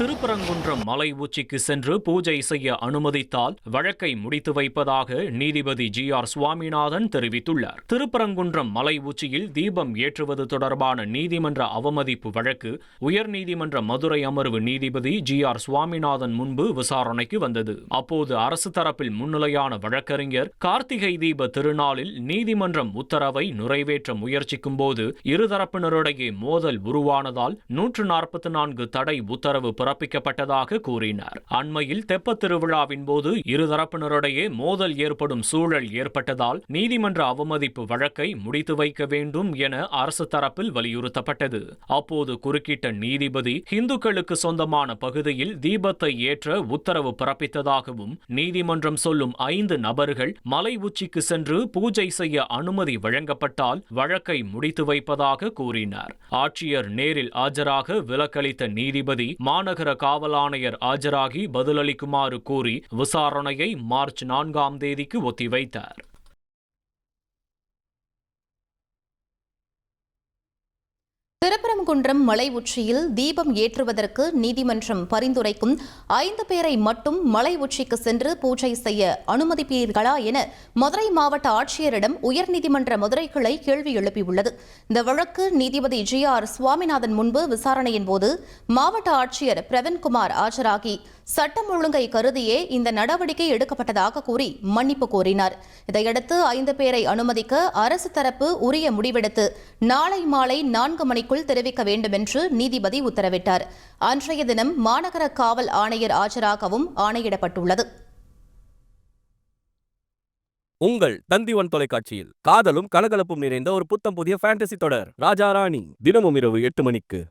திருப்பரங்குன்றம் மலை உச்சிக்கு சென்று பூஜை செய்ய அனுமதித்தால் வழக்கை முடித்து வைப்பதாக நீதிபதி ஜி.ஆர். சுவாமிநாதன் தெரிவித்துள்ளார். திருப்பரங்குன்றம் மலை உச்சியில் தீபம் ஏற்றுவது தொடர்பான நீதிமன்ற அவமதிப்பு வழக்கு உயர்நீதிமன்ற மதுரை அமர்வு நீதிபதி ஜி.ஆர். சுவாமிநாதன் முன்பு விசாரணைக்கு வந்தது. அப்போது அரசு தரப்பில் முன்னிலையான வழக்கறிஞர் கார்த்திகை தீப திருநாளில் நீதிமன்றம் உத்தரவை நிறைவேற்ற முயற்சிக்கும் போது இருதரப்பினரிடையே மோதல் உருவானதால் 144 தடை உத்தரவு பிறப்பிக்கப்பட்டதாக கூறினார். அண்மையில் தெப்பத் திருவிழாவின் போது இருதரப்பினரிடையே மோதல் ஏற்படும் சூழல் ஏற்பட்டதால் நீதிமன்ற அவமதிப்பு வழக்கை முடித்து வைக்க வேண்டும் என அரசு தரப்பில் வலியுறுத்தப்பட்டது. அப்போது குறுக்கிட்ட நீதிபதி இந்துக்களுக்கு சொந்தமான பகுதியில் தீபத்தை ஏற்ற உத்தரவு பிறப்பித்ததாகவும் நீதிமன்றம் சொல்லும் 5 நபர்கள் மலை உச்சிக்கு சென்று பூஜை செய்ய அனுமதி வழங்கப்பட்டால் வழக்கை முடித்து வைப்பதாக கூறினார். ஆட்சியர் நேரில் ஆஜராக விலக்களித்த நீதிபதி மாநகர காவல் ஆணையர் ஆஜராகி பதிலளிக்குமாறு கூறி விசாரணையை மார்ச் 4ஆம் தேதிக்கு ஒத்திவைத்தார். திருப்பரங்குன்றம் மலை உச்சியில் தீபம் ஏற்றுவதற்கு நீதிமன்றம் பரிந்துரைக்கும் 5 பேரை மட்டும் மலை உச்சிக்கு சென்று பூஜை செய்ய அனுமதிப்பீர்களா என மதுரை மாவட்ட ஆட்சியரிடம் உயர்நீதிமன்ற மதுரை கிளை கேள்வி எழுப்பியுள்ளது. இந்த வழக்கு நீதிபதி ஜி.ஆர். சுவாமிநாதன் முன்பு விசாரணையின் போது மாவட்ட ஆட்சியர் பிரவீன்குமார் ஆஜராகி சட்டம் ஒழுங்கை கருதியே இந்த நடவடிக்கை எடுக்கப்பட்டதாக கூறி மன்னிப்பு கோரினார். இதையடுத்து 5 பேரை அனுமதிக்க அரசு தரப்பு உரிய முடிவெடுத்து நாளை மாலை 4 மணிக்குள் தெரிவிக்க வேண்டும் என்று நீதிபதி உத்தரவிட்டார். அன்றைய தினம் மாநகர காவல் ஆணையர் ஆஜராகவும் ஆணையிடப்பட்டுள்ளது. உங்கள் தந்திவன் தொலைக்காட்சியில் காதலும் கலகலப்பும் நிறைந்த ஒரு புத்தம் புதிய ஃபேண்டசி தொடர் ராஜா ராணி தினமும் இரவு 8 மணிக்கு.